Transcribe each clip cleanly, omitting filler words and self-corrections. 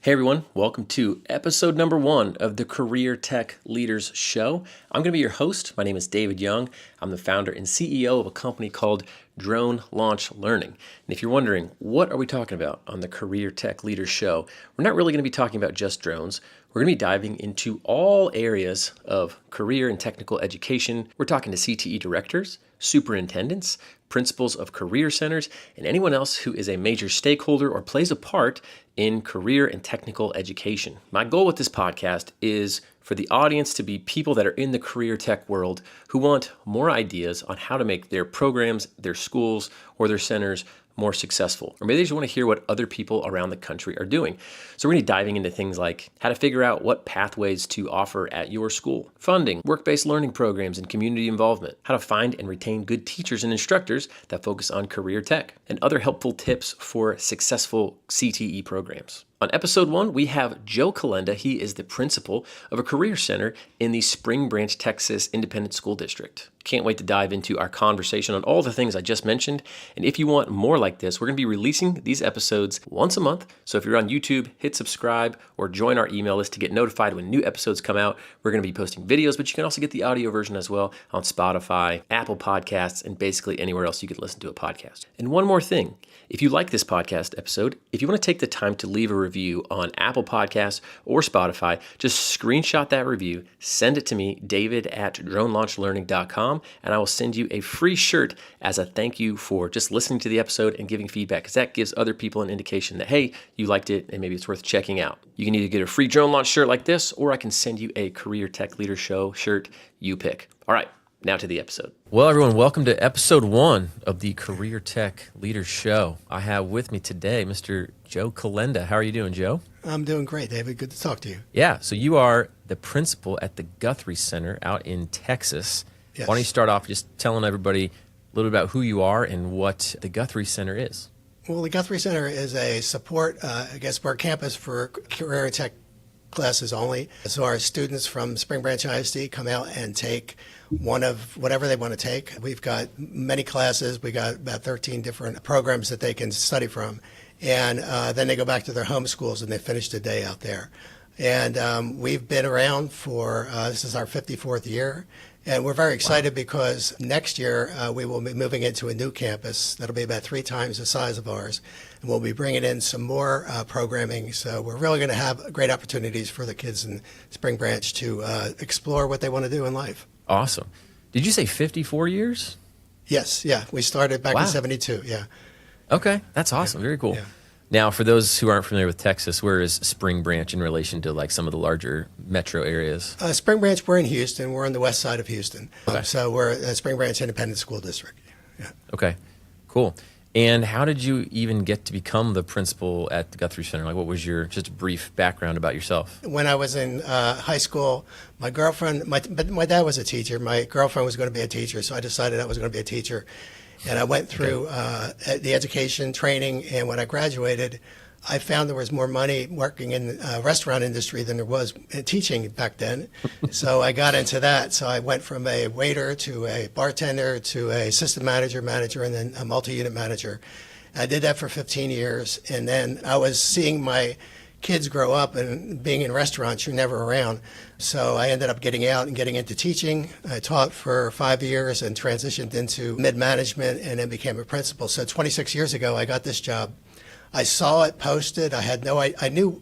Hey everyone, welcome to episode number 1 of the Career Tech Leaders Show. I'm going to be your host. My name is David Young. I'm the founder and CEO of a company called Drone Launch Learning. And if you're wondering, what are we talking about on the Career Tech Leaders Show? We're not really going to be talking about just drones. We're going to be diving into all areas of career and technical education. We're talking to CTE directors, superintendents, principals of career centers, and anyone else who is a major stakeholder or plays a part in career and technical education. My goal with this podcast is for the audience to be people that are in the career tech world who want more ideas on how to make their programs, their schools, or their centers more successful. Or maybe they just want to hear what other people around the country are doing. So we're going to be diving into things like how to figure out what pathways to offer at your school, funding, work-based learning programs, and community involvement, how to find and retain good teachers and instructors that focus on career tech, and other helpful tips for successful CTE programs. On episode 1, we have Joe Kolenda. He is the principal of a career center in the Spring Branch, Texas Independent School District. Can't wait to dive into our conversation on all the things I just mentioned. And if you want more like this, we're going to be releasing these episodes once a month. So if you're on YouTube, hit subscribe or join our email list to get notified when new episodes come out. We're going to be posting videos, but you can also get the audio version as well on Spotify, Apple Podcasts, and basically anywhere else you can listen to a podcast. And one more thing. If you like this podcast episode, if you want to take the time to leave a review on Apple Podcasts or Spotify, just screenshot that review, send it to me, david@dronelaunchlearning.com, and I will send you a free shirt as a thank you for just listening to the episode and giving feedback, because that gives other people an indication that, hey, you liked it and maybe it's worth checking out. You can either get a free drone launch shirt like this, or I can send you a Career Tech Leader Show shirt. You pick. All right. Now to the episode. Well, everyone, welcome to episode 1 of the Career Tech Leaders Show. I have with me today Mr. Joe Kolenda. How are you doing, Joe? I'm doing great, David. Good to talk to you. Yeah, so you are the principal at the Guthrie Center out in Texas. Yes. Why don't you start off just telling everybody a little bit about who you are and what the Guthrie Center is? Well, the Guthrie Center is a support, we're a campus for career tech classes only. So our students from Spring Branch ISD come out and take one of whatever they want to take. We've got many classes. We got about 13 different programs that they can study from. And then they go back to their home schools and they finish the day out there. And we've been around for, this is our 54th year. And we're very excited because next year we will be moving into a new campus that'll be about 3 times the size of ours. And we'll be bringing in some more programming. So we're really going to have great opportunities for the kids in Spring Branch to explore what they want to do in life. Awesome. Did you say 54 years? Yes, yeah. We started back in 72, yeah. Okay, that's awesome. Very cool. Yeah. Now, for those who aren't familiar with Texas, where is Spring Branch in relation to like some of the larger metro areas? Spring Branch, we're in Houston. We're on the west side of Houston. Okay. So we're a Spring Branch Independent School District. Yeah. Okay, cool. And how did you even get to become the principal at the Guthrie Center? Like, what was your just brief background about yourself? When I was in high school, my girlfriend, my dad was a teacher. My girlfriend was going to be a teacher, so I decided I was going to be a teacher. And I went through the education training, and when I graduated, I found there was more money working in the restaurant industry than there was in teaching back then. So I got into that. So I went from a waiter to a bartender to a assistant manager, and then a multi-unit manager. I did that for 15 years, and then I was seeing my kids grow up, and being in restaurants, you're never around. So I ended up getting out and getting into teaching. I taught for 5 years and transitioned into mid-management and then became a principal. So 26 years ago, I got this job. I saw it posted. I knew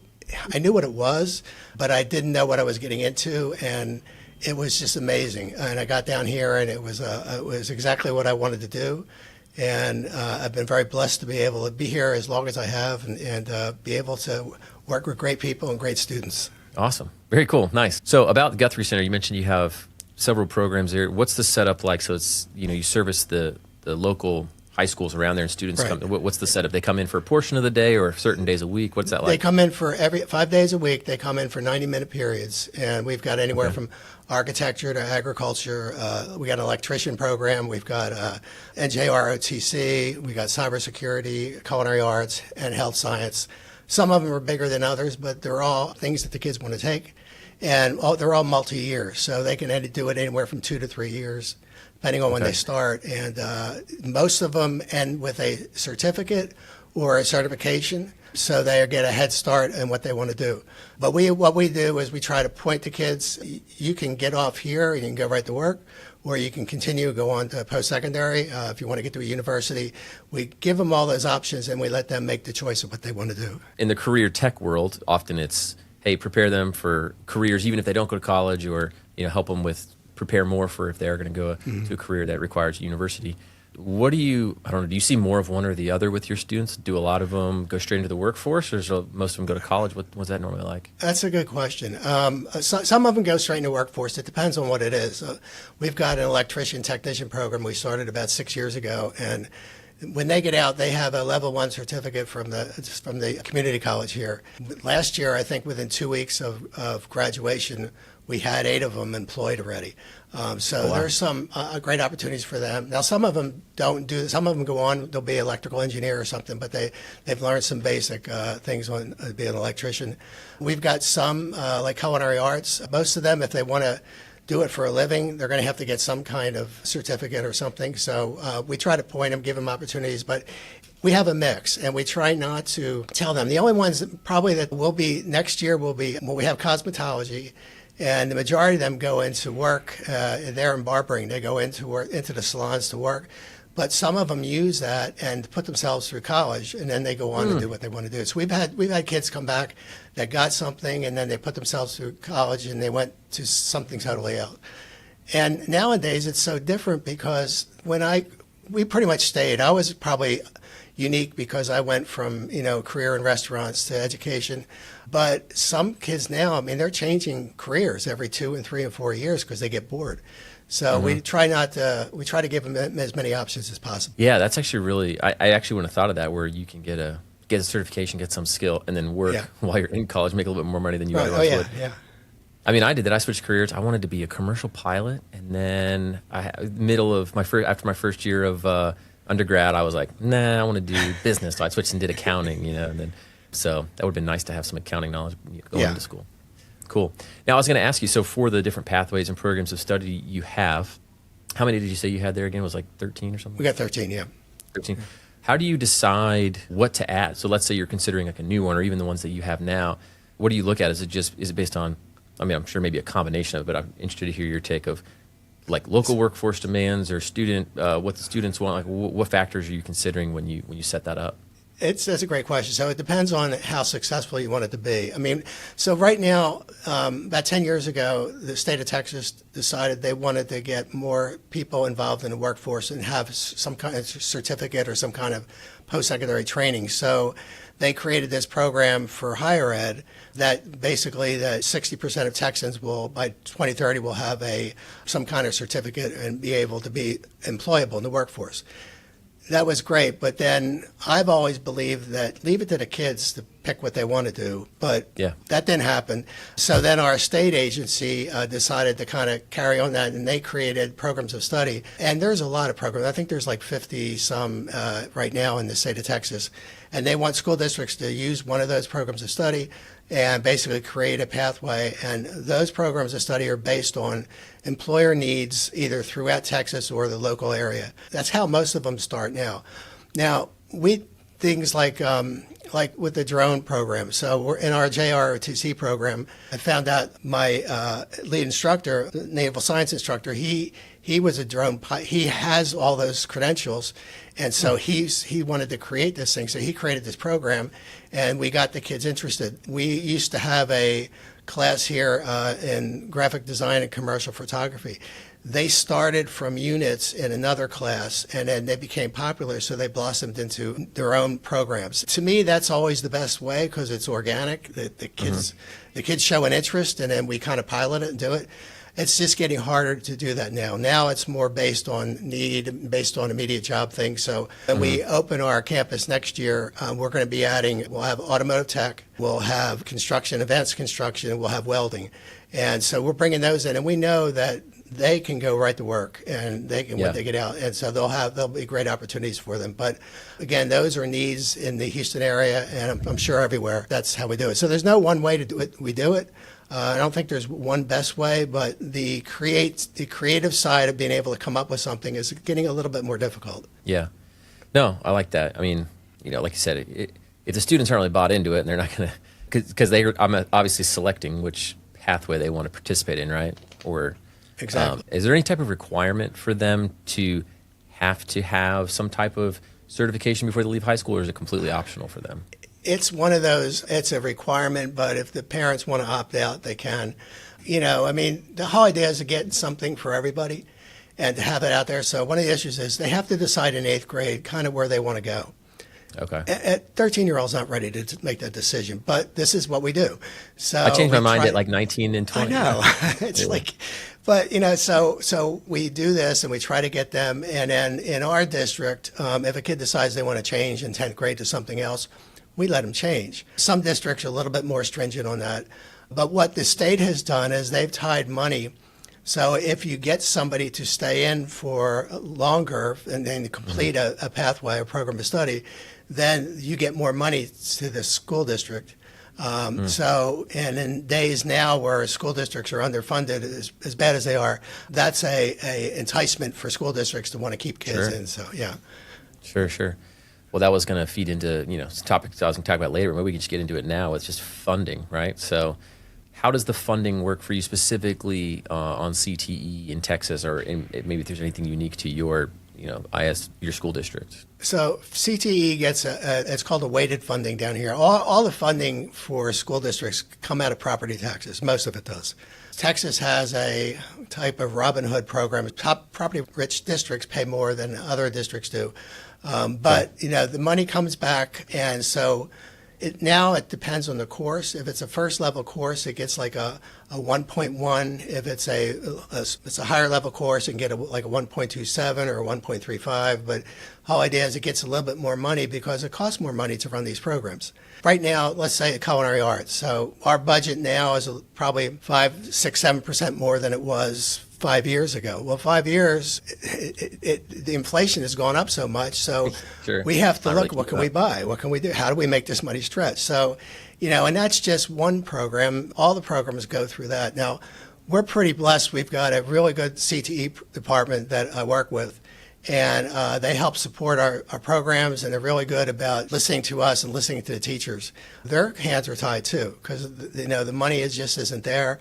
what it was, but I didn't know what I was getting into, and it was just amazing. And I got down here, and it was exactly what I wanted to do. And I've been very blessed to be able to be here as long as I have, and be able to work with great people and great students. Awesome. Very cool. Nice. So about the Guthrie Center, you mentioned you have several programs there. What's the setup like? So it's, you service the local high schools around there, and students Right. come. What's the setup? They come in for a portion of the day or certain days a week? What's that like? They come in for 5 days a week. They come in for 90-minute periods, and we've got anywhere from architecture to agriculture. We got an electrician program. We've got NJROTC. We got cybersecurity, culinary arts, and health science. Some of them are bigger than others, but they're all things that the kids want to take, and they're all multi-year, so they can do it anywhere from 2 to 3 years, depending on when they start. And most of them end with a certificate or a certification. so they get a head start in what they want to do. But what we do is we try to point to kids, you can get off here and you can go right to work, or you can continue to go on to post-secondary if you want to get to a university. We give them all those options and we let them make the choice of what they want to do. In the career tech world, often it's, hey, prepare them for careers, even if they don't go to college, or help them prepare more for if they're going to go to a career that requires university. What do you see more of one or the other with your students? Do a lot of them go straight into the workforce, or does most of them go to college? What's that normally like? That's a good question. Some of them go straight into the workforce. It depends on what it is. We've got an electrician technician program we started about 6 years ago, and when they get out, they have a level 1 certificate from the community college here. Last year, I think within 2 weeks of graduation, we had 8 of them employed already. So there's some great opportunities for them. Now, some of them don't do. Some of them go on. They'll be an electrical engineer or something, but they've learned some basic things on being an electrician. We've got some like culinary arts. Most of them, if they want to do it for a living, they're going to have to get some kind of certificate or something. So we try to point them, give them opportunities, but we have a mix, and we try not to tell them. The only ones probably that will be next year we have cosmetology. And the majority of them go into work. They're in barbering. They go into the salons to work. But some of them use that and put themselves through college, and then they go on to do what they want to do. So we've had kids come back that got something, and then they put themselves through college, and they went to something totally else. And nowadays it's so different because we pretty much stayed. I was probably unique because I went from career in restaurants to education. But some kids now, they're changing careers every 2 and 3 and 4 years because they get bored. So we try to give them as many options as possible. Yeah, that's actually really, I actually wouldn't have thought of that, where you can get a certification, get some skill, and then work while you're in college, make a little bit more money than you otherwise would. Yeah. I did that. I switched careers. I wanted to be a commercial pilot, and then after my first year of undergrad, I was like, nah, I want to do business. So I switched and did accounting, and then so that would have been nice to have some accounting knowledge going into school. Cool. Now I was going to ask you, so for the different pathways and programs of study you have, how many did you say you had there again? It was like 13 or something? We got 13, yeah. 13. How do you decide what to add? So let's say you're considering like a new one, or even the ones that you have now. What do you look at? Is it based on, I'm sure maybe a combination of it, but I'm interested to hear your take of like local workforce demands or what the students want. Like what factors are you considering when you set that up? That's a great question. So it depends on how successful you want it to be. So right now, about 10 years ago, the state of Texas decided they wanted to get more people involved in the workforce and have some kind of certificate or some kind of post-secondary training. So they created this program for higher ed that basically 60% of Texans by 2030 will have some kind of certificate and be able to be employable in the workforce. That was great, but then I've always believed that leave it to the kids to pick what they want to do, but that didn't happen. So then our state agency decided to kind of carry on that, and they created programs of study. And there's a lot of programs. I think there's like 50-some right now in the state of Texas, and they want school districts to use one of those programs of study and basically create a pathway. And those programs of study are based on employer needs either throughout Texas or the local area. That's how most of them start now. Now, things like with the drone program. So we're in our JROTC program. I found out my lead instructor, naval science instructor, he was a drone pilot. He has all those credentials. And so he wanted to create this thing. So he created this program, and we got the kids interested. We used to have a class here in graphic design and commercial photography. They started from units in another class, and then they became popular, so they blossomed into their own programs. To me, that's always the best way because it's organic. The kids show an interest, and then we kind of pilot it and do it. It's just getting harder to do that now. Now it's more based on need, based on immediate job things. So when we open our campus next year, we're going to be we'll have automotive tech, we'll have advanced construction, we'll have welding. And so we're bringing those in, and we know that they can go right to work, and they can when they get out, and so there'll be great opportunities for them. But again, those are needs in the Houston area, and I'm sure everywhere. That's how we do it. So there's no one way to do it. We do it. I don't think there's one best way, but the creative side of being able to come up with something is getting a little bit more difficult. Yeah, no, I like that. Like you said, if the students aren't really bought into it and they're not going to, because I'm obviously selecting which pathway they want to participate in, right? Or Exactly. is there any type of requirement for them to have some type of certification before they leave high school, or is it completely optional for them? It's one of those, it's a requirement, but if the parents want to opt out, they can. The whole idea is to get something for everybody and to have it out there. So one of the issues is they have to decide in 8th grade kind of where they want to go. Okay. At 13-year-olds not ready to make that decision, but this is what we do. So I changed my mind at like 19 and 20. I know. It's like, but so we do this and we try to get them. And then in our district, if a kid decides they want to change in 10th grade to something else, we let them change. Some districts are a little bit more stringent on that. But what the state has done is they've tied money. So if you get somebody to stay in for longer and then complete a pathway, a program of study, then you get more money to the school district. So, and in days now where school districts are underfunded as bad as they are, that's a enticement for school districts to want to keep kids in. So, yeah. Sure. Well, that was going to feed into, some topics I was going to talk about later. Maybe we can just get into it now. It's just funding, right? So how does the funding work for you specifically on CTE in Texas, or maybe if there's anything unique to your, your school district? So CTE gets it's called a weighted funding down here. All the funding for school districts come out of property taxes. Most of it does. Texas has a type of Robin Hood program. Top property-rich districts pay more than other districts do. But the money comes back, and so now it depends on the course. If it's a first level course, it gets like a 1.1. If it's a higher level course, it can get like a 1.27 or a 1.35. But the whole idea is it gets a little bit more money because it costs more money to run these programs. Right now, let's say culinary arts. So our budget now is probably 5, 6, 7% more than it was 5 years ago. Well, 5 years, the inflation has gone up so much. So we have to look, what can we buy? What can we do? How do we make this money stretch? So, and that's just one program. All the programs go through that. Now, we're pretty blessed. We've got a really good CTE department that I work with. And they help support our programs, and they're really good about listening to us and listening to the teachers. Their hands are tied too, because the money just isn't there.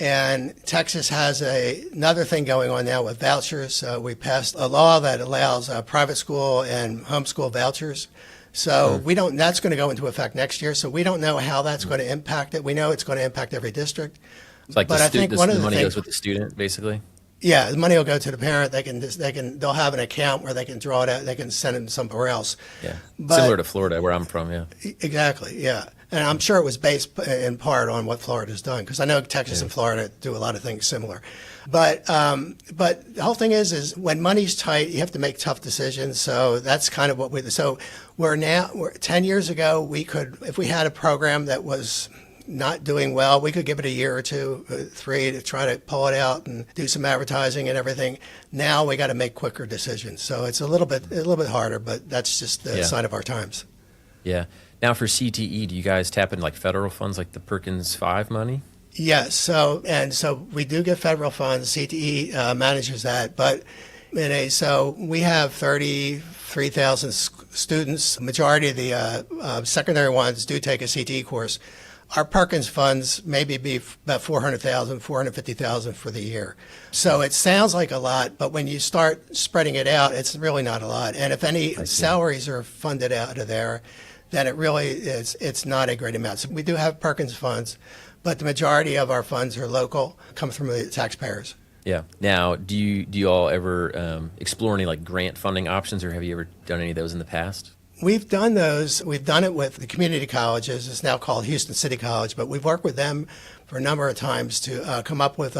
And Texas has another thing going on now with vouchers. We passed a law that allows private school and homeschool vouchers. So that's going to go into effect next year. So we don't know how that's going to impact it. We know it's going to impact every district. It's like the money goes with the student, basically. Yeah, the money will go to the parent. They'll have an account where they can draw it out. They can send it somewhere else. Yeah, similar to Florida, where I'm from. Yeah, exactly. Yeah, and I'm sure it was based in part on what Florida's done, because I know Texas and Florida do a lot of things similar. But the whole thing is when money's tight, you have to make tough decisions. So that's kind of what we. So we're 10 years ago, we could, if we had a program that was not doing well, we could give it a year or 2, 3 to try to pull it out and do some advertising and everything. Now we got to make quicker decisions. So it's a little bit harder, but that's just the sign of our times. Yeah. Now for CTE, do you guys tap into like federal funds, like the Perkins 5 money? Yes. So we do get federal funds. CTE manages that, but so we have 33,000 students. Majority of the secondary ones do take a CTE course. Our Perkins funds maybe be about $400,000, $450,000 for the year. So it sounds like a lot, but when you start spreading it out, it's really not a lot. And if any salaries are funded out of there, then it really is, it's not a great amount. So we do have Perkins funds, but the majority of our funds are local, come from the taxpayers. Yeah. Now, do you all ever explore any like grant funding options, or have you ever done any of those in the past? We've done those. We've done it with the community colleges. It's now called Houston City College, but we've worked with them for a number of times to come up with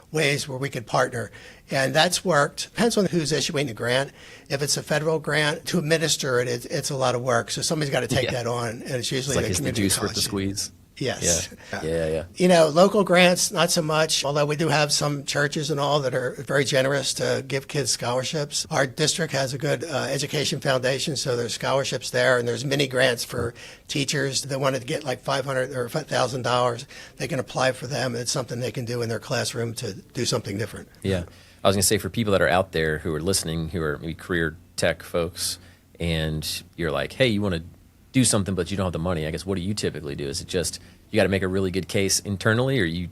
ways where we could partner. And that's worked. Depends on who's issuing the grant. If it's a federal grant, to administer it, it's a lot of work. So somebody's got to take that on, and it's usually the community the juice college. Worth the squeeze. Yes. Yeah. Local grants, not so much, although we do have some churches and all that are very generous to give kids scholarships. Our district has a good education foundation, so there's scholarships there, and there's mini grants for teachers that wanted to get like $500 or $1,000. They can apply for them, and it's something they can do in their classroom to do something different. Yeah. I was going to say, for people that are out there who are listening, who are maybe career tech folks, and you're like, hey, you want to do something, but you don't have the money, I guess, what do you typically do? Is it just you got to make a really good case internally, or you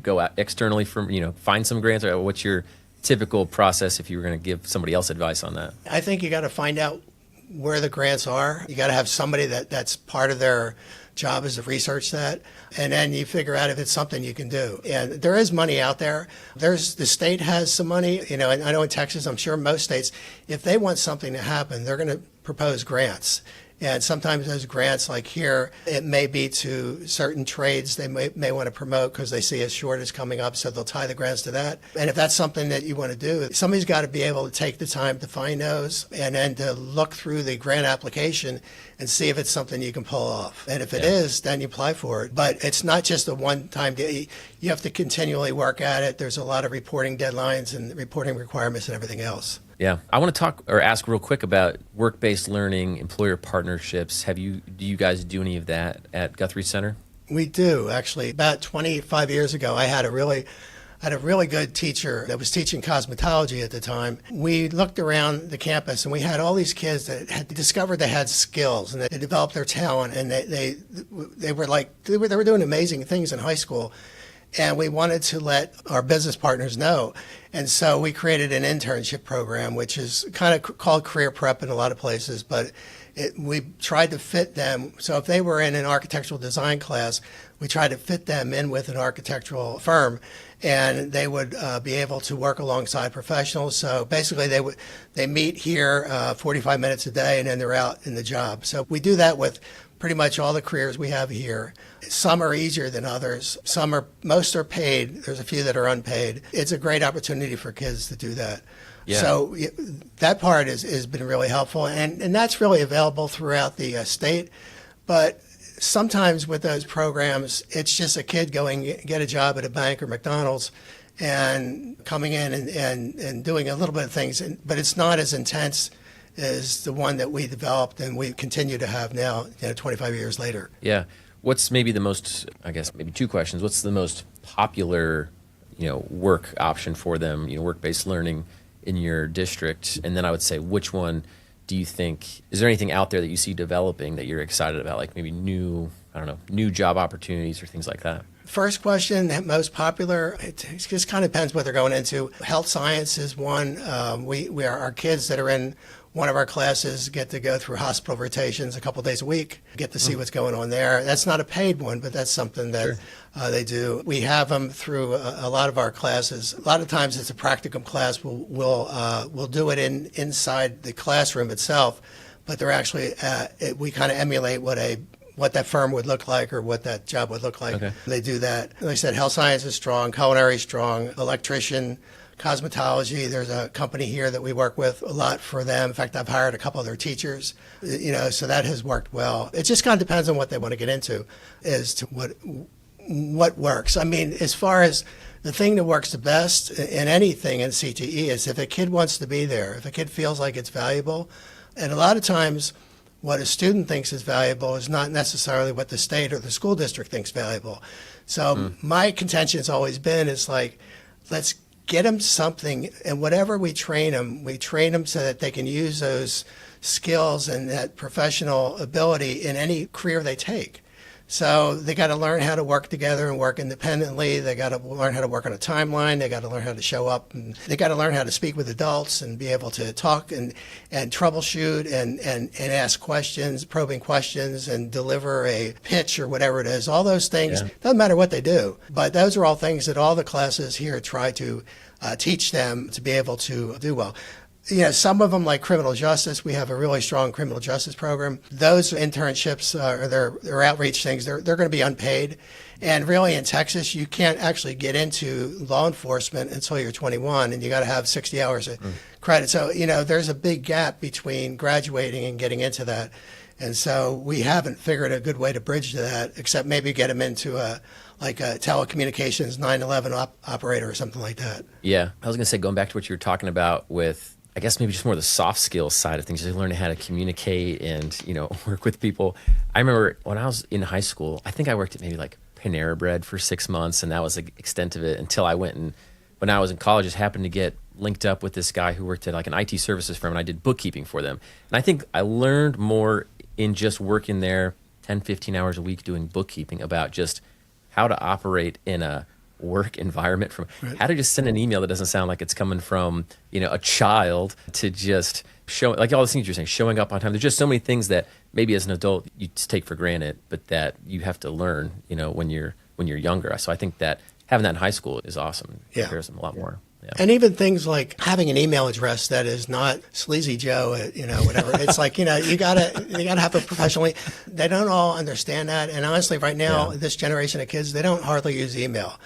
go out externally from, find some grants? Or what's your typical process if you were going to give somebody else advice on that? I think you got to find out where the grants are. You got to have somebody that's part of their job is to research that, and then you figure out if it's something you can do. And there is money out there. The state has some money, and I know in Texas, I'm sure most states, if they want something to happen, they're going to propose grants. And sometimes those grants, like here, it may be to certain trades they may want to promote because they see a shortage coming up, so they'll tie the grants to that. And if that's something that you want to do, somebody's got to be able to take the time to find those and then to look through the grant application and see if it's something you can pull off. And if it is, then you apply for it. But it's not just a one-time deal. You have to continually work at it. There's a lot of reporting deadlines and reporting requirements and everything else. Yeah. I want to talk or ask real quick about work-based learning, employer partnerships. Do you guys do any of that at Guthrie Center? We do, actually. About 25 years ago, I had a really good teacher that was teaching cosmetology at the time. We looked around the campus and we had all these kids that had discovered they had skills and they developed their talent, and they were doing amazing things in high school. And we wanted to let our business partners know. And so we created an internship program, which is kind of called career prep in a lot of places, but we tried to fit them. So if they were in an architectural design class, we tried to fit them in with an architectural firm, and they would be able to work alongside professionals. So basically they meet here 45 minutes a day, and then they're out in the job. So we do that with pretty much all the careers we have here. Some are easier than others. Most are paid. There's a few that are unpaid. It's a great opportunity for kids to do that. Yeah. So that part has been really helpful, and that's really available throughout the state. But sometimes with those programs, it's just a kid going get a job at a bank or McDonald's and coming in and doing a little bit of things, but it's not as intense is the one that we developed and we continue to have now, 25 years later. Yeah. What's maybe the most, I guess maybe two questions. What's the most popular, work option for them, work-based learning in your district? And then I would say, which one do you think, is there anything out there that you see developing that you're excited about, like maybe new job opportunities or things like that? First question, most popular, it just kind of depends what they're going into. Health science is one. Our kids that are in one of our classes get to go through hospital rotations a couple days a week, get to see what's going on there. That's not a paid one, but that's something that they do. We have them through a lot of our classes. A lot of times it's a practicum class. We'll do it inside the classroom itself, but they're actually we kind of emulate what that firm would look like or what that job would look like. Okay. They do that. Like I said, health science is strong, culinary is strong, electrician, cosmetology. There's a company here that we work with a lot for them. In fact, I've hired a couple of their teachers, so that has worked well. It just kind of depends on what they want to get into as to what works. I mean, as far as the thing that works the best in anything in CTE is if a kid wants to be there, if a kid feels like it's valuable. And a lot of times what a student thinks is valuable is not necessarily what the state or the school district thinks valuable. So my contention has always been is like, let's get them something, and whatever we train them so that they can use those skills and that professional ability in any career they take. So they got to learn how to work together and work independently. They got to learn how to work on a timeline. They got to learn how to show up, and they got to learn how to speak with adults and be able to talk and troubleshoot and ask questions, probing questions, and deliver a pitch or whatever it is. All those things, doesn't matter what they do, but those are all things that all the classes here try to teach them to be able to do well. Some of them, like criminal justice, we have a really strong criminal justice program. Those internships or their outreach things, they're going to be unpaid. And really in Texas, you can't actually get into law enforcement until you're 21, and you got to have 60 hours of credit. So, there's a big gap between graduating and getting into that. And so we haven't figured a good way to bridge to that, except maybe get them into a telecommunications 911 operator or something like that. Yeah. I was going to say, going back to what you were talking about with, I guess maybe just more the soft skills side of things, just learning how to communicate and, work with people. I remember when I was in high school, I think I worked at maybe like Panera Bread for 6 months, and that was the extent of it until I went and, when I was in college, just happened to get linked up with this guy who worked at like an IT services firm, and I did bookkeeping for them. And I think I learned more in just working there 10, 15 hours a week doing bookkeeping about just how to operate in a work environment, from how to just send an email that doesn't sound like it's coming from, a child, to just show, like all the things you're saying, showing up on time. There's just so many things that maybe as an adult you just take for granted, but that you have to learn, when you're younger. So I think that having that in high school is awesome. It prepares them a lot more. Yeah. And even things like having an email address that is not Sleazy Joe, whatever. It's like, you gotta have a professionally. They don't all understand that. And honestly, right now, this generation of kids, they don't hardly use email.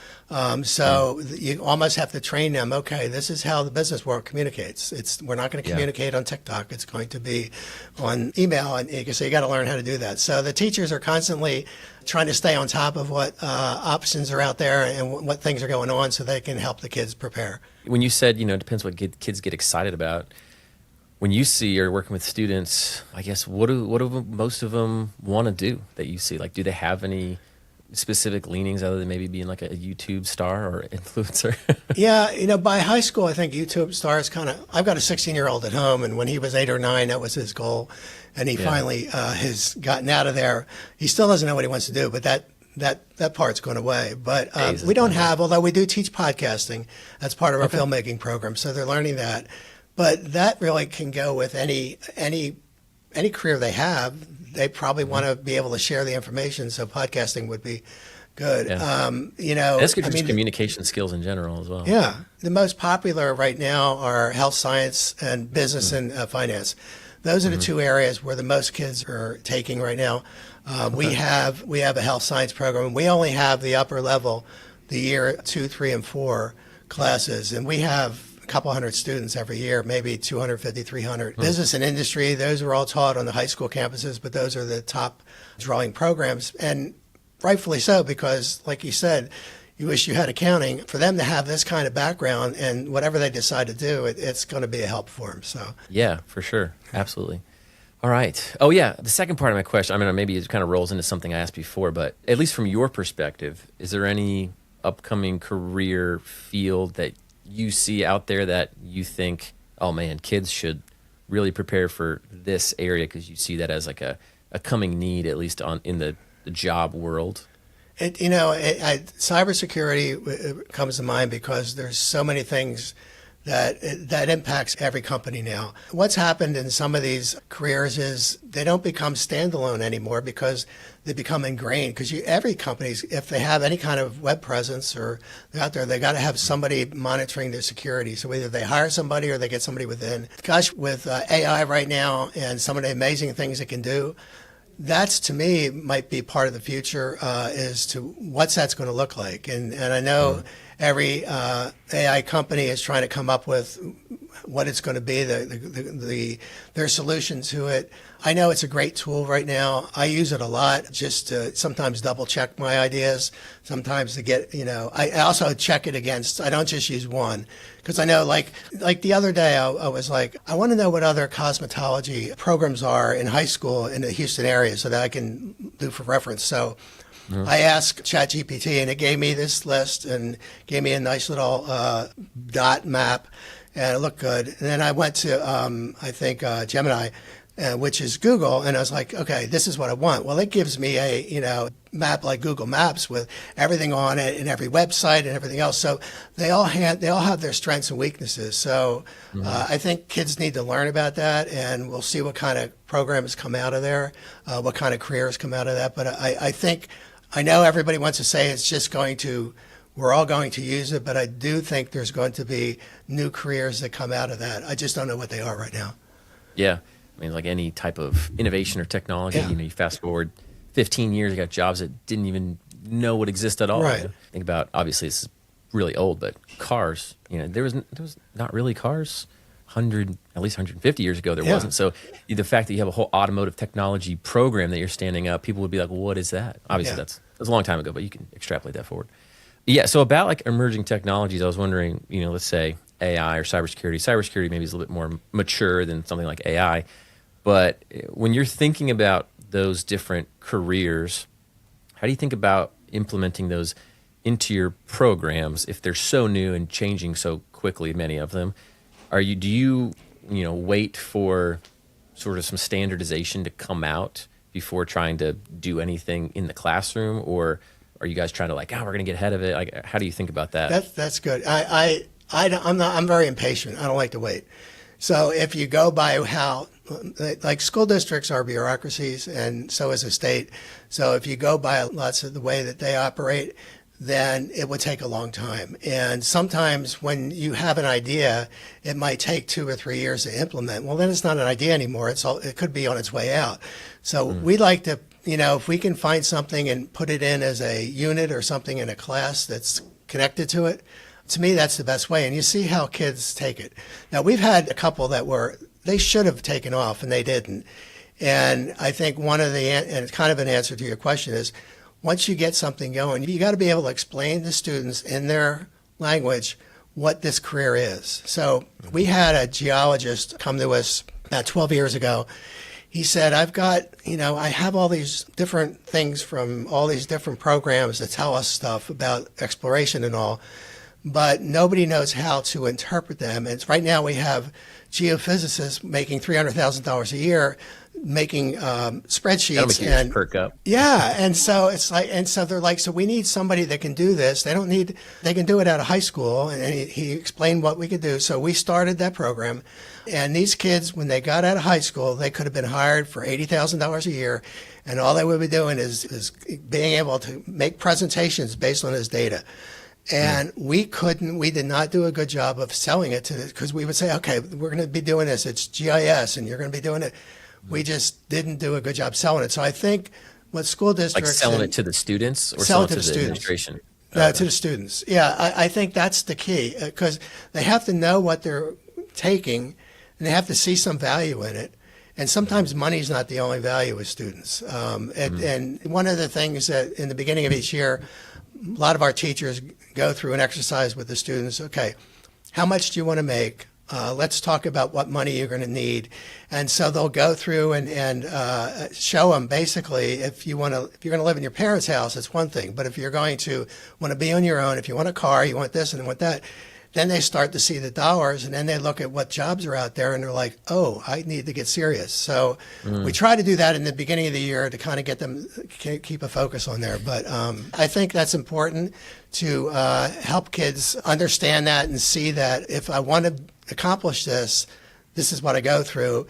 So you almost have to train them. Okay, this is how the business world communicates. We're not going to communicate on TikTok. It's going to be on email. And so you got to learn how to do that. So the teachers are constantly trying to stay on top of what options are out there and what things are going on so they can help the kids prepare. When you said, it depends what kids get excited about. When you see or working with students, I guess, what do most of them want to do that you see? Like, do they have any specific leanings other than maybe being like a YouTube star or influencer? Yeah, by high school, I think YouTube star is I've got a 16-year-old at home, and when he was 8 or 9, that was his goal. And he finally has gotten out of there. He still doesn't know what he wants to do, but that part's gone away. But we don't have, although we do teach podcasting, that's part of our filmmaking program, so they're learning that. But that really can go with any career they have. They probably want to be able to share the information, so podcasting would be good. Yeah. That's good for just communication skills in general as well. Yeah. The most popular right now are health science and business and finance. Those are the two areas where the most kids are taking right now. We have a health science program. We only have the upper level, the year 2, 3, and 4 classes, and we have a couple hundred students every year, maybe 250, 300. Business and industry, those are all taught on the high school campuses, but those are the top drawing programs, and rightfully so, because like you said, you wish you had accounting. For them to have this kind of background and whatever they decide to do, it's going to be a help for them. So yeah, for sure. Absolutely. All right. Oh yeah. The second part of my question, maybe it kind of rolls into something I asked before, but at least from your perspective, is there any upcoming career field that you see out there that you think, oh man, kids should really prepare for this area because you see that as like a coming need, at least in the job world? Cybersecurity comes to mind because there's so many things that impacts every company now. What's happened in some of these careers is they don't become standalone anymore because they become ingrained. Because every company, if they have any kind of web presence or they're out there, they got to have somebody monitoring their security. So either they hire somebody or they get somebody within. Gosh, with AI right now and some of the amazing things it can do, that's, to me, might be part of the future as to what's that's going to look like. And I know every AI company is trying to come up with what it's going to be, their solution to it. I know it's a great tool right now. I use it a lot just to sometimes double check my ideas, sometimes to get, I also check it against, I don't just use one. Because I know, like the other day, I was like, I want to know what other cosmetology programs are in high school in the Houston area so that I can do for reference. So I asked ChatGPT, and it gave me this list and gave me a nice little dot map, and it looked good. And then I went to, Gemini, which is Google, and I was like, okay, this is what I want. Well, it gives me a, map like Google Maps with everything on it and every website and everything else. So they all have their strengths and weaknesses. So I think kids need to learn about that, and we'll see what kind of programs come out of there, what kind of careers come out of that. But I know everybody wants to say we're all going to use it, but I do think there's going to be new careers that come out of that. I just don't know what they are right now. Yeah. Like any type of innovation or technology, you fast forward 15 years, you got jobs that didn't even know would exist at all. Right. Think about, obviously this is really old, but cars, there was not really cars at least 150 years ago there wasn't. So the fact that you have a whole automotive technology program that you're standing up, people would be like, well, what is that? Obviously that's a long time ago, but you can extrapolate that forward. Yeah. So about like emerging technologies, I was wondering, let's say AI or cybersecurity. Cybersecurity maybe is a little bit more mature than something like AI. But when you're thinking about those different careers, how do you think about implementing those into your programs if they're so new and changing so quickly, many of them? Do you wait for sort of some standardization to come out before trying to do anything in the classroom? Or are you guys trying to like, we're going to get ahead of it? Like, how do you think about that? That's good. I'm very impatient. I don't like to wait. So if you go by how, like school districts are bureaucracies, and so is the state. So if you go by lots of the way that they operate, then it would take a long time. And sometimes when you have an idea, it might take 2 or 3 years to implement. Well, then it's not an idea anymore. It could be on its way out. So we like to, if we can find something and put it in as a unit or something in a class that's connected to it, to me, that's the best way. And you see how kids take it. Now, we've had a couple they should have taken off and they didn't. And I think and it's kind of an answer to your question is, once you get something going, you got to be able to explain to students in their language what this career is. So we had a geologist come to us about 12 years ago. He said, I have all these different things from all these different programs that tell us stuff about exploration and all, but nobody knows how to interpret them. And right now we have geophysicists making $300,000 a year making spreadsheets. That'll make you just perk up. Yeah, and so they're like, so we need somebody that can do this. They can do it out of high school. And he explained what we could do. So we started that program. And these kids, when they got out of high school, they could have been hired for $80,000 a year. And all they would be doing is being able to make presentations based on his data. And we did not do a good job of selling it because we would say, okay, we're going to be doing this. It's GIS and you're going to be doing it. We just didn't do a good job selling it. So I think what school districts... Like selling it to the students or selling it to the administration? No, to the students. Yeah, I think that's the key because they have to know what they're taking and they have to see some value in it. And sometimes money is not the only value with students. And one of the things that in the beginning of each year, a lot of our teachers go through an exercise with the students. Okay, how much do you want to make? Let's talk about what money you're going to need. And so they'll go through and show them basically if you're going to live in your parents' house, it's one thing. But if you're going to want to be on your own, if you want a car, you want this and you want that, then they start to see the dollars and then they look at what jobs are out there and they're like, oh, I need to get serious. So we try to do that in the beginning of the year to kind of get them, keep a focus on there. But I think that's important to help kids understand that and see that if I want to accomplish this, this is what I go through.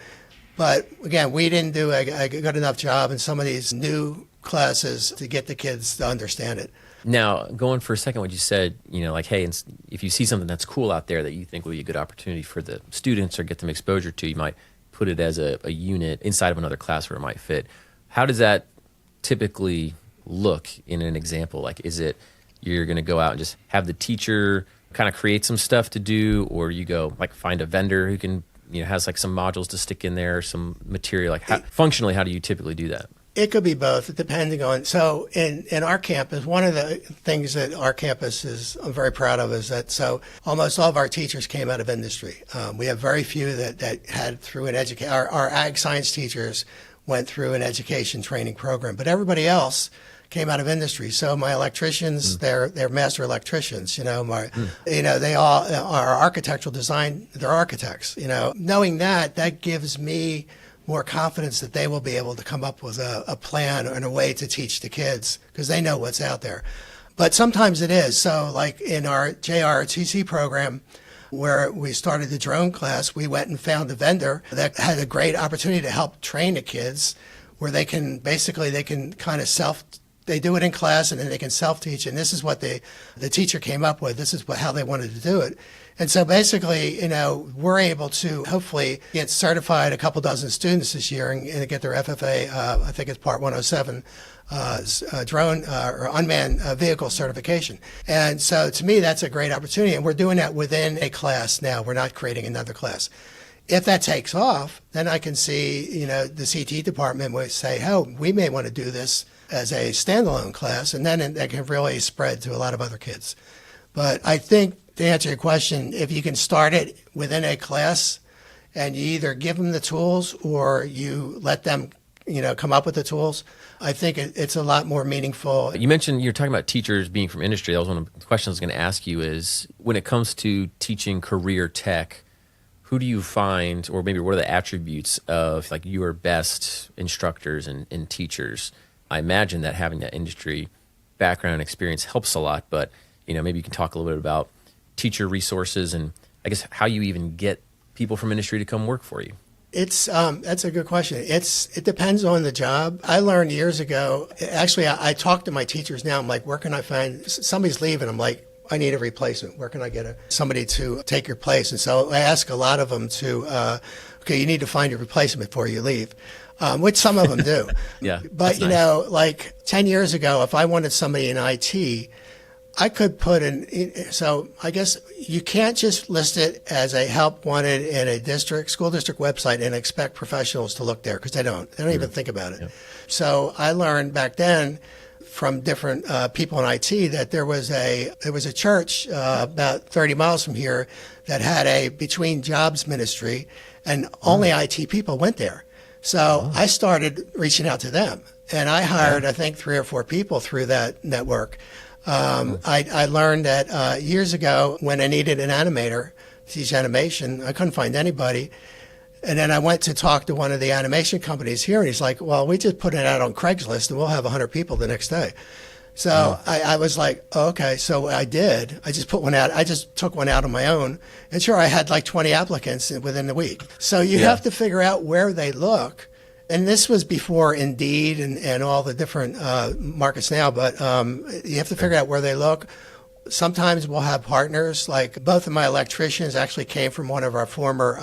But again, we didn't do a good enough job in some of these new classes to get the kids to understand it. Now, going for a second, what you said, like, hey, if you see something that's cool out there that you think will be a good opportunity for the students or get them exposure to, you might put it as a unit inside of another class where it might fit. How does that typically look in an example? Like, is it you're going to go out and just have the teacher kind of create some stuff to do, or you go like find a vendor who can, has like some modules to stick in there, some material, like functionally, how do you typically do that? It could be both, depending on. So in our campus, one of the things that our campus I'm very proud of is that almost all of our teachers came out of industry. We have very few that had through an education. Our ag science teachers went through an education training program, but everybody else came out of industry. So my electricians, they're master electricians. They all are architectural design. They're architects. Knowing that gives me more confidence that they will be able to come up with a plan and a way to teach the kids because they know what's out there. But sometimes it is. So like in our JROTC program, where we started the drone class, we went and found a vendor that had a great opportunity to help train the kids where they can kind of they do it in class and then they can self-teach. And this is what the teacher came up with. This is how they wanted to do it. And so basically, we're able to hopefully get certified a couple dozen students this year and get their FFA, I think it's Part 107, drone or unmanned vehicle certification. And so to me, that's a great opportunity. And we're doing that within a class now. We're not creating another class. If that takes off, then I can see, the CTE department would say, oh, we may want to do this as a standalone class, and then that can really spread to a lot of other kids. But I think, to answer your question, if you can start it within a class and you either give them the tools or you let them, come up with the tools, I think it's a lot more meaningful. You mentioned you're talking about teachers being from industry. That was one of the questions I was going to ask you is when it comes to teaching career tech, who do you find, or maybe what are the attributes of like your best instructors and teachers? I imagine that having that industry background and experience helps a lot, but maybe you can talk a little bit about teacher resources and I guess how you even get people from industry to come work for you. That's a good question. It depends on the job. I learned years ago, actually, I talk to my teachers now. I'm like, where can I find, somebody's leaving. I'm like, I need a replacement. Where can I get somebody to take your place? And so I ask a lot of them to, okay, you need to find your replacement before you leave, which some of them do. Yeah. But, nice. Like 10 years ago, if I wanted somebody in IT, I could put so I guess you can't just list it as a help wanted in a school district website and expect professionals to look there because they don't even think about it. Yeah. So I learned back then from different people in IT that there was a church about 30 miles from here that had a between jobs ministry and only IT people went there. So I started reaching out to them and I hired, I think, 3 or 4 people through that network. I learned that years ago when I needed an animator to teach animation, I couldn't find anybody. And then I went to talk to one of the animation companies here, and he's like, well, we just put it out on Craigslist, and we'll have 100 people the next day. So I was like, oh, okay. So I did. I just put one out. I just took one out on my own. And sure, I had like 20 applicants within the week. So you have to figure out where they look. And this was before Indeed and all the different markets now, but you have to figure out where they look. Sometimes we'll have partners, like both of my electricians actually came from one of our former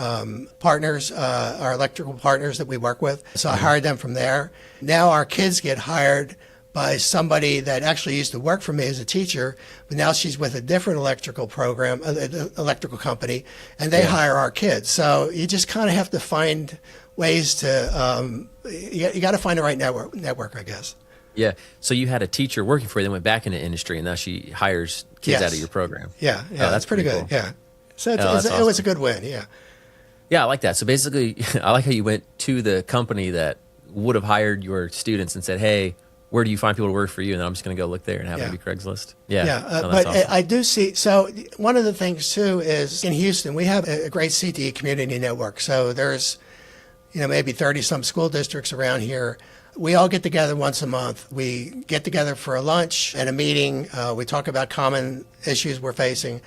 partners, our electrical partners that we work with. So I hired them from there. Now our kids get hired by somebody that actually used to work for me as a teacher, but now she's with a different electrical company, and they hire our kids. So you just kind of have to find ways to, you got to find the right network, I guess. Yeah. So you had a teacher working for you, then went back into industry, and now she hires kids out of your program. Yeah. That's pretty good. Cool. Yeah. So it was a good win. Yeah. Yeah, I like that. So basically, I like how you went to the company that would have hired your students and said, hey, where do you find people to work for you? And then I'm just going to go look there and have it be Craigslist. Yeah. Yeah. But awesome. I do see, so one of the things too is in Houston, we have a great CTE community network. So there's, maybe 30 some school districts around here. We all get together once a month. We get together for a lunch and a meeting. We talk about common issues we're facing.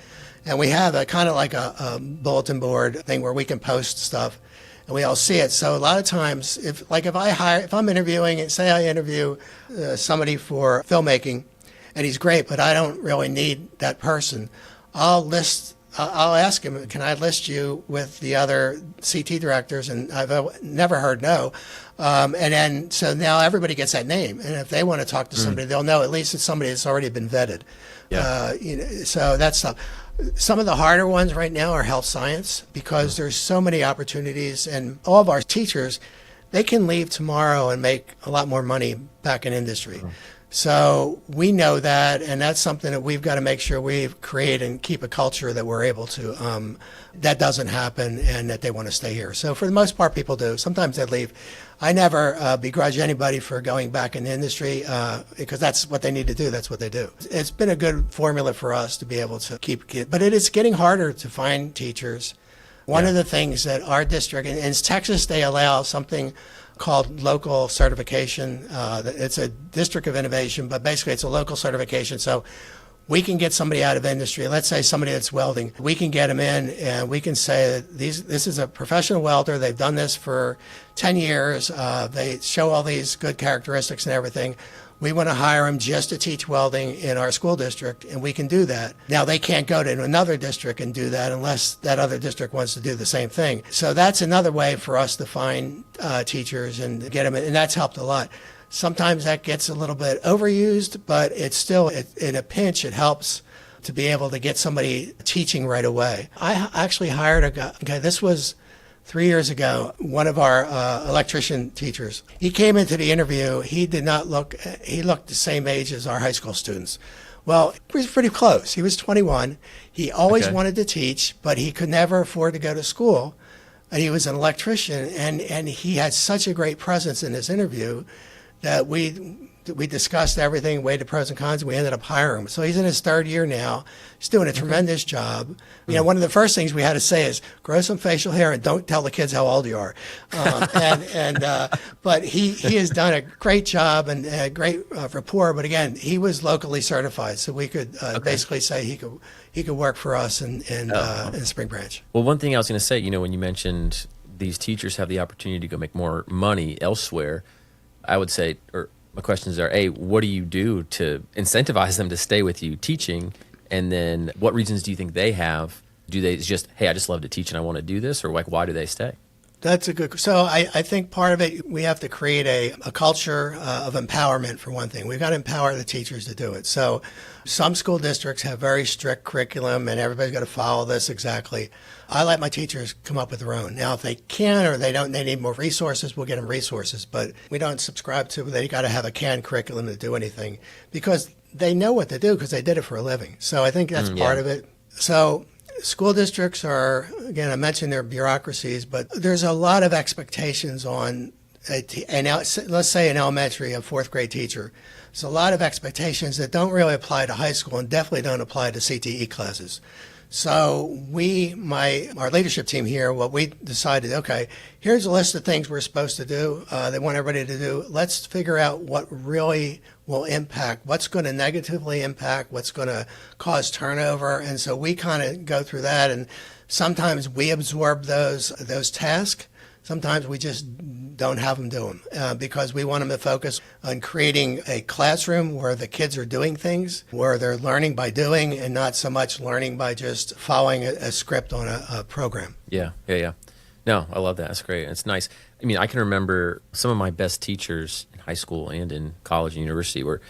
And we have a kind of like a bulletin board thing where we can post stuff and we all see it. So a lot of times, if I'm interviewing, and say I interview somebody for filmmaking and he's great, but I don't really need that person, I'll ask him, can I list you with the other CT directors? And I've never heard no. And then, so now everybody gets that name. And if they want to talk to somebody, they'll know at least it's somebody that's already been vetted. Yeah. So that's stuff. Some of the harder ones right now are health science because there's so many opportunities, and all of our teachers, they can leave tomorrow and make a lot more money back in industry. So we know that, and that's something that we've got to make sure we create and keep a culture that we're able to, that doesn't happen and that they want to stay here. So for the most part, people do. Sometimes they leave. I never begrudge anybody for going back in the industry because that's what they need to do. That's what they do. It's been a good formula for us to be able to keep, but it is getting harder to find teachers. One of the things that our district, in Texas, they allow something called local certification. It's a district of innovation, but basically it's a local certification. So we can get somebody out of industry. Let's say somebody that's welding. We can get them in and we can say this is a professional welder. They've done this for 10 years. They show all these good characteristics and everything. We want to hire them just to teach welding in our school district, and we can do that. Now, they can't go to another district and do that unless that other district wants to do the same thing. So that's another way for us to find teachers and get them in, and that's helped a lot. Sometimes that gets a little bit overused, but it's still, in a pinch, it helps to be able to get somebody teaching right away. I actually hired a guy, this was 3 years ago, one of our electrician teachers. He came into the interview. He looked the same age as our high school students. Well, he was pretty close. He was 21. He always wanted to teach, but he could never afford to go to school. And he was an electrician, and he had such a great presence in his interview that we we discussed everything, weighed the pros and cons, and we ended up hiring him. So he's in his third year now. He's doing a tremendous job. You know, one of the first things we had to say is grow some facial hair and don't tell the kids how old you are. But he has done a great job and a great rapport. But again, he was locally certified, so we could basically say he could work for us in Spring Branch. Well, one thing I was going to say, you know, when you mentioned these teachers have the opportunity to go make more money elsewhere, I would say, or my questions are, A, what do you do to incentivize them to stay with you teaching? And then what reasons do you think they have? Do they just, hey, I just love to teach and I want to do this? Or like, why do they stay? That's a good. So I think part of it, we have to create a culture of empowerment for one thing. We've got to empower the teachers to do it. So some school districts have very strict curriculum and everybody's got to follow this exactly. I let my teachers come up with their own. Now, if they can or they need more resources, we'll get them resources. But we don't subscribe to they got to have a canned curriculum to do anything because they know what to do because they did it for a living. So I think that's part of it. So school districts are, again, I mentioned their bureaucracies, but there's a lot of expectations on, let's say an elementary, a fourth grade teacher. There's a lot of expectations that don't really apply to high school and definitely don't apply to CTE classes. So our leadership team here, what we decided, okay, here's a list of things we're supposed to do. They want everybody to do. Let's figure out what really will impact, what's going to negatively impact, what's going to cause turnover. And so we kind of go through that. And sometimes we absorb those tasks. Sometimes we just don't have them do them because we want them to focus on creating a classroom where the kids are doing things, where they're learning by doing and not so much learning by just following a script on a program. Yeah. No, I love that. That's great. It's nice. I mean, I can remember some of my best teachers in high school and in college and university were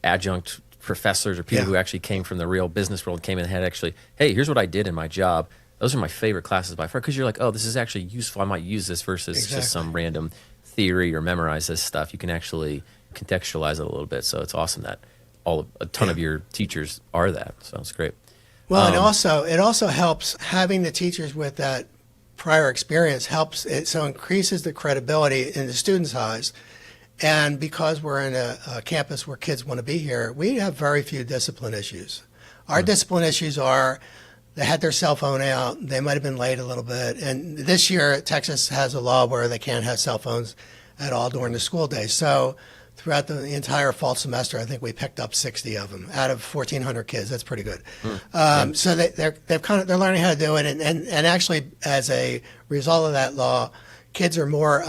adjunct professors or people who actually came from the real business world, came in and had actually, hey, here's what I did in my job. Those are my favorite classes by far because you're like, oh, this is actually useful. I might use this versus just some random theory or memorize this stuff. You can actually contextualize it a little bit. So it's awesome that a ton of your teachers are that. So it's great. Well, and it also helps having the teachers with that prior experience helps it, so increases the credibility in the students' eyes. And because we're in a campus where kids want to be here, we have very few discipline issues. Our discipline issues are they had their cell phone out. They might have been late a little bit. And this year, Texas has a law where they can't have cell phones at all during the school day. So throughout the entire fall semester, I think we picked up 60 of them out of 1,400 kids. That's pretty good. So they're learning how to do it. And actually, as a result of that law, kids are more,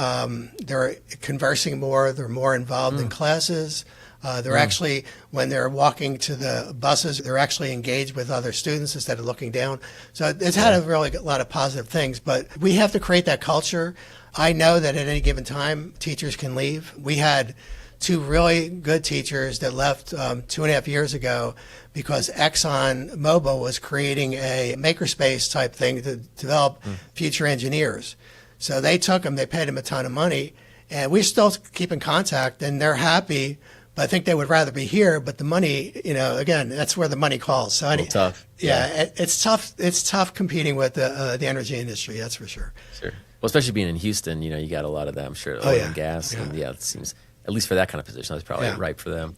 they're conversing more. They're more involved in classes. They're actually, when they're walking to the buses, they're actually engaged with other students instead of looking down. So it's had a really lot of positive things, but we have to create that culture. I know that at any given time, teachers can leave. We had two really good teachers that left 2.5 years ago because Exxon Mobil was creating a makerspace type thing to develop future engineers. So they took them, they paid them a ton of money, and we still keep in contact, and they're happy. But I think they would rather be here. But the money, again, that's where the money calls. So tough. Yeah, it's tough. It's tough competing with the energy industry. That's for sure. Sure. Well, especially being in Houston, you got a lot of that. I'm sure oil and gas, and it seems at least for that kind of position, that's probably ripe for them.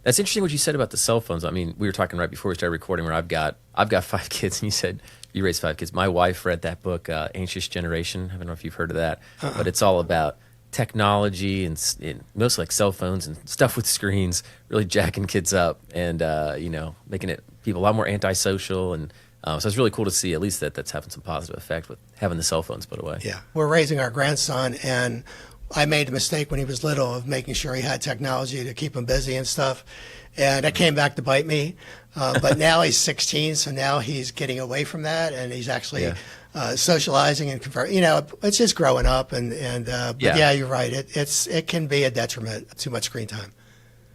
That's interesting what you said about the cell phones. I mean, we were talking right before we started recording, where I've got 5 kids, and you said you raised 5 kids. My wife read that book, Anxious Generation. I don't know if you've heard of that, but it's all about technology and mostly like cell phones and stuff with screens, really jacking kids up and making people a lot more antisocial. And so it's really cool to see at least that's having some positive effect with having the cell phones put away. Yeah, we're raising our grandson, and I made the mistake when he was little of making sure he had technology to keep him busy and stuff, and that came back to bite me. But now he's 16, so now he's getting away from that, and he's actually socializing and it's just growing up. But you're right. It can be a detriment, too much screen time.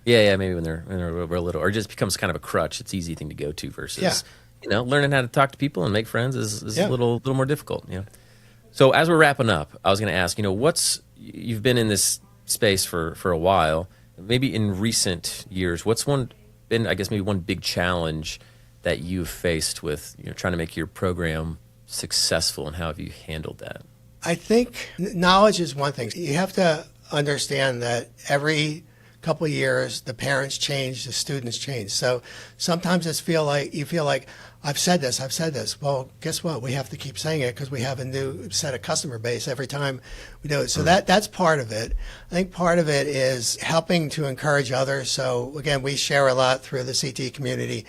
Yeah, maybe when they're real little, or it just becomes kind of a crutch. It's an easy thing to go to versus learning how to talk to people and make friends is a little more difficult. So as we're wrapping up, I was going to ask, you've been in this space for a while. Maybe in recent years, what's been one big challenge that you've faced with trying to make your program successful, and how have you handled that? I think knowledge is one thing. You have to understand that every couple of years, the parents change, the students change. So sometimes you feel like I've said this. Well, guess what? We have to keep saying it because we have a new set of customer base every time we do it. So that's part of it. I think part of it is helping to encourage others. So again, we share a lot through the CTE community,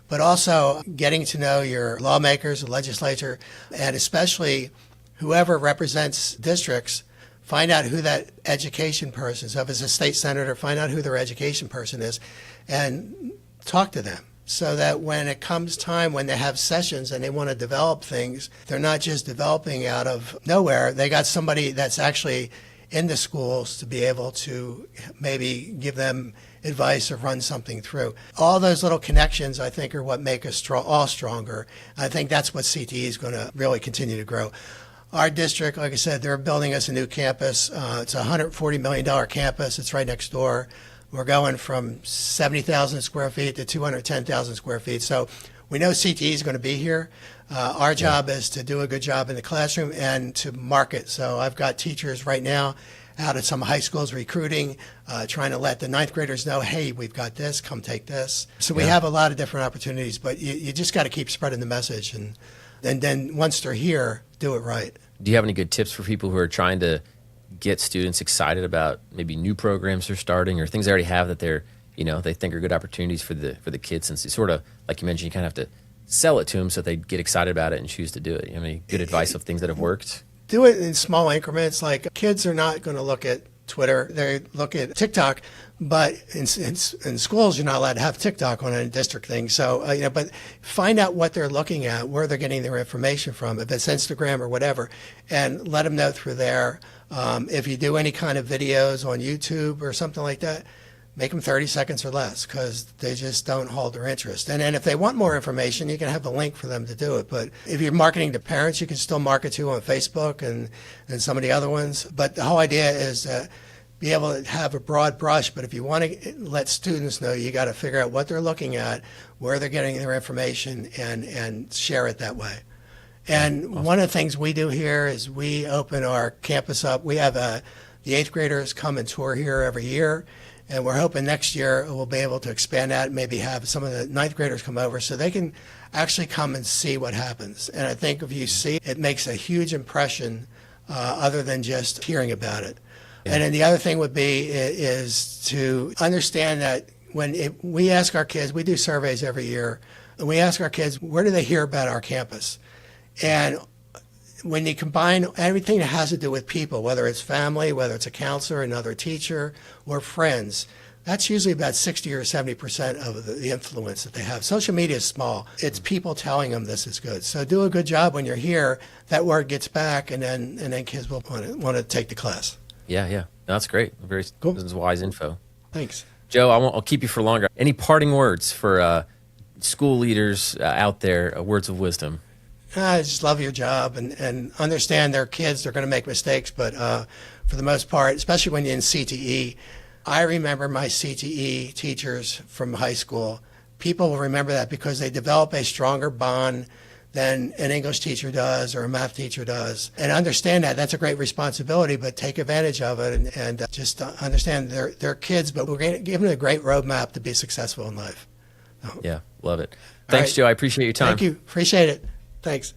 but also getting to know your lawmakers, the legislature, and especially whoever represents districts. Find out who that education person is. So if it's a state senator, find out who their education person is and talk to them so that when it comes time when they have sessions and they want to develop things, they're not just developing out of nowhere. They got somebody that's actually in the schools to be able to maybe give them advice or run something through. All those little connections, I think, are what make us all stronger. I think that's what CTE is going to really continue to grow. Our district, like I said, they're building us a new campus. It's a $140 million campus. It's right next door. We're going from 70,000 square feet to 210,000 square feet. So we know CTE is going to be here. Our job is to do a good job in the classroom and to market. So I've got teachers right now out at some high schools recruiting, trying to let the ninth graders know, hey, we've got this, come take this. So we have a lot of different opportunities, but you just got to keep spreading the message. And then once they're here, do it right. Do you have any good tips for people who are trying to get students excited about maybe new programs they're starting or things they already have that they think are good opportunities for the kids? Since you sort of, like you mentioned, you kind of have to sell it to them so they get excited about it and choose to do it. You have any good advice of things that have worked? Do it in small increments. Like kids are not going to look at Twitter, they look at TikTok, but in schools you're not allowed to have TikTok on a district thing. So but find out what they're looking at, where they're getting their information from, if it's Instagram or whatever, and let them know through there. If you do any kind of videos on YouTube or something like that, make them 30 seconds or less because they just don't hold their interest. And then if they want more information, you can have the link for them to do it. But if you're marketing to parents, you can still market to on Facebook and some of the other ones. But the whole idea is to be able to have a broad brush. But if you want to let students know, you got to figure out what they're looking at, where they're getting their information, and share it that way. And one of the things we do here is we open our campus up. We have the eighth graders come and tour here every year. And we're hoping next year we'll be able to expand that and maybe have some of the ninth graders come over so they can actually come and see what happens. And I think if you see, it makes a huge impression other than just hearing about it. Yeah. And then the other thing would be is to understand that we ask our kids, we do surveys every year, and we ask our kids, where do they hear about our campus? And when you combine everything that has to do with people, whether it's family, whether it's a counselor, another teacher, or friends, that's usually about 60 or 70% of the influence that they have. Social media is small. It's people telling them this is good. So do a good job when you're here. That word gets back, and then kids will want to take the class. Yeah. No, that's great. Very cool. This is wise info. Thanks. Joe, I'll keep you for longer. Any parting words for school leaders out there, words of wisdom? I just love your job and understand they're kids. They're going to make mistakes, but for the most part, especially when you're in CTE, I remember my CTE teachers from high school. People will remember that because they develop a stronger bond than an English teacher does or a math teacher does. And understand that. That's a great responsibility, but take advantage of it and just understand they're kids, but we're going to give them a great roadmap to be successful in life. Yeah, love it. Thanks, right. Joe. I appreciate your time. Thank you. Appreciate it. Thanks.